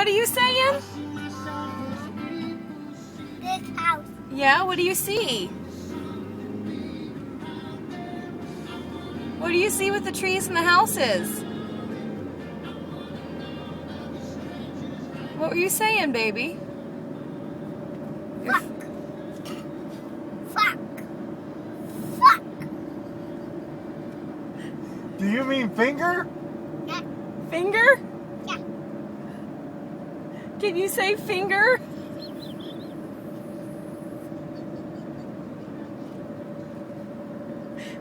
What are you saying? This house. Yeah, what do you see? What do you see with the trees and the houses? What were you saying, baby? Fuck. Fuck. Fuck. Do you mean finger? Yeah. Finger? Yeah. Can you say finger?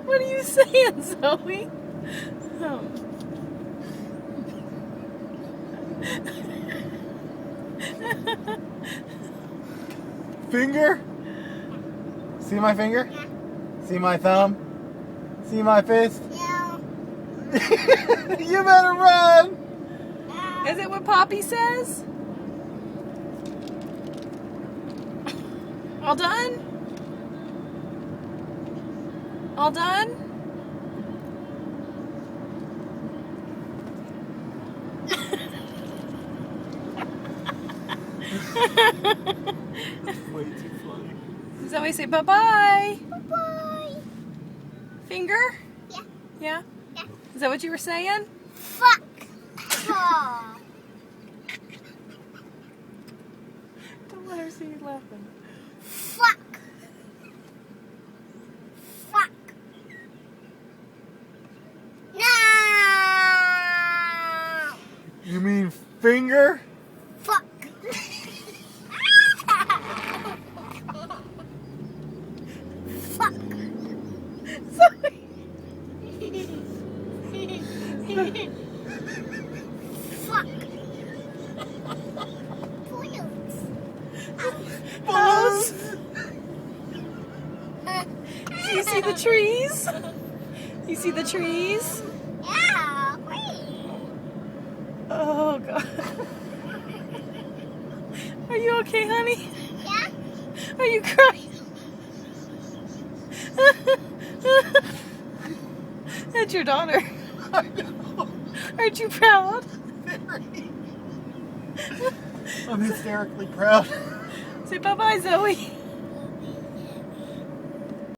What are you saying, Zoe? Oh. Finger? See my finger? Yeah. See my thumb? See my fist? Yeah. You better run! Is it what Poppy says? All done? All done? Way too funny. Zoe, say bye-bye. Bye. Finger? Yeah. Yeah? Yeah. Is that what you were saying? Fuck. Oh. Don't let her see you laughing. Fuck. Fuck. No. You mean finger? Fuck. Fuck. Zoe. Fuck. House? Do you see the trees? You see the trees? Yeah, wait. Oh, God. Are you okay, honey? Yeah? Are you crying? That's your daughter. I know. Aren't you proud? I'm hysterically proud. Say bye-bye, Zoe.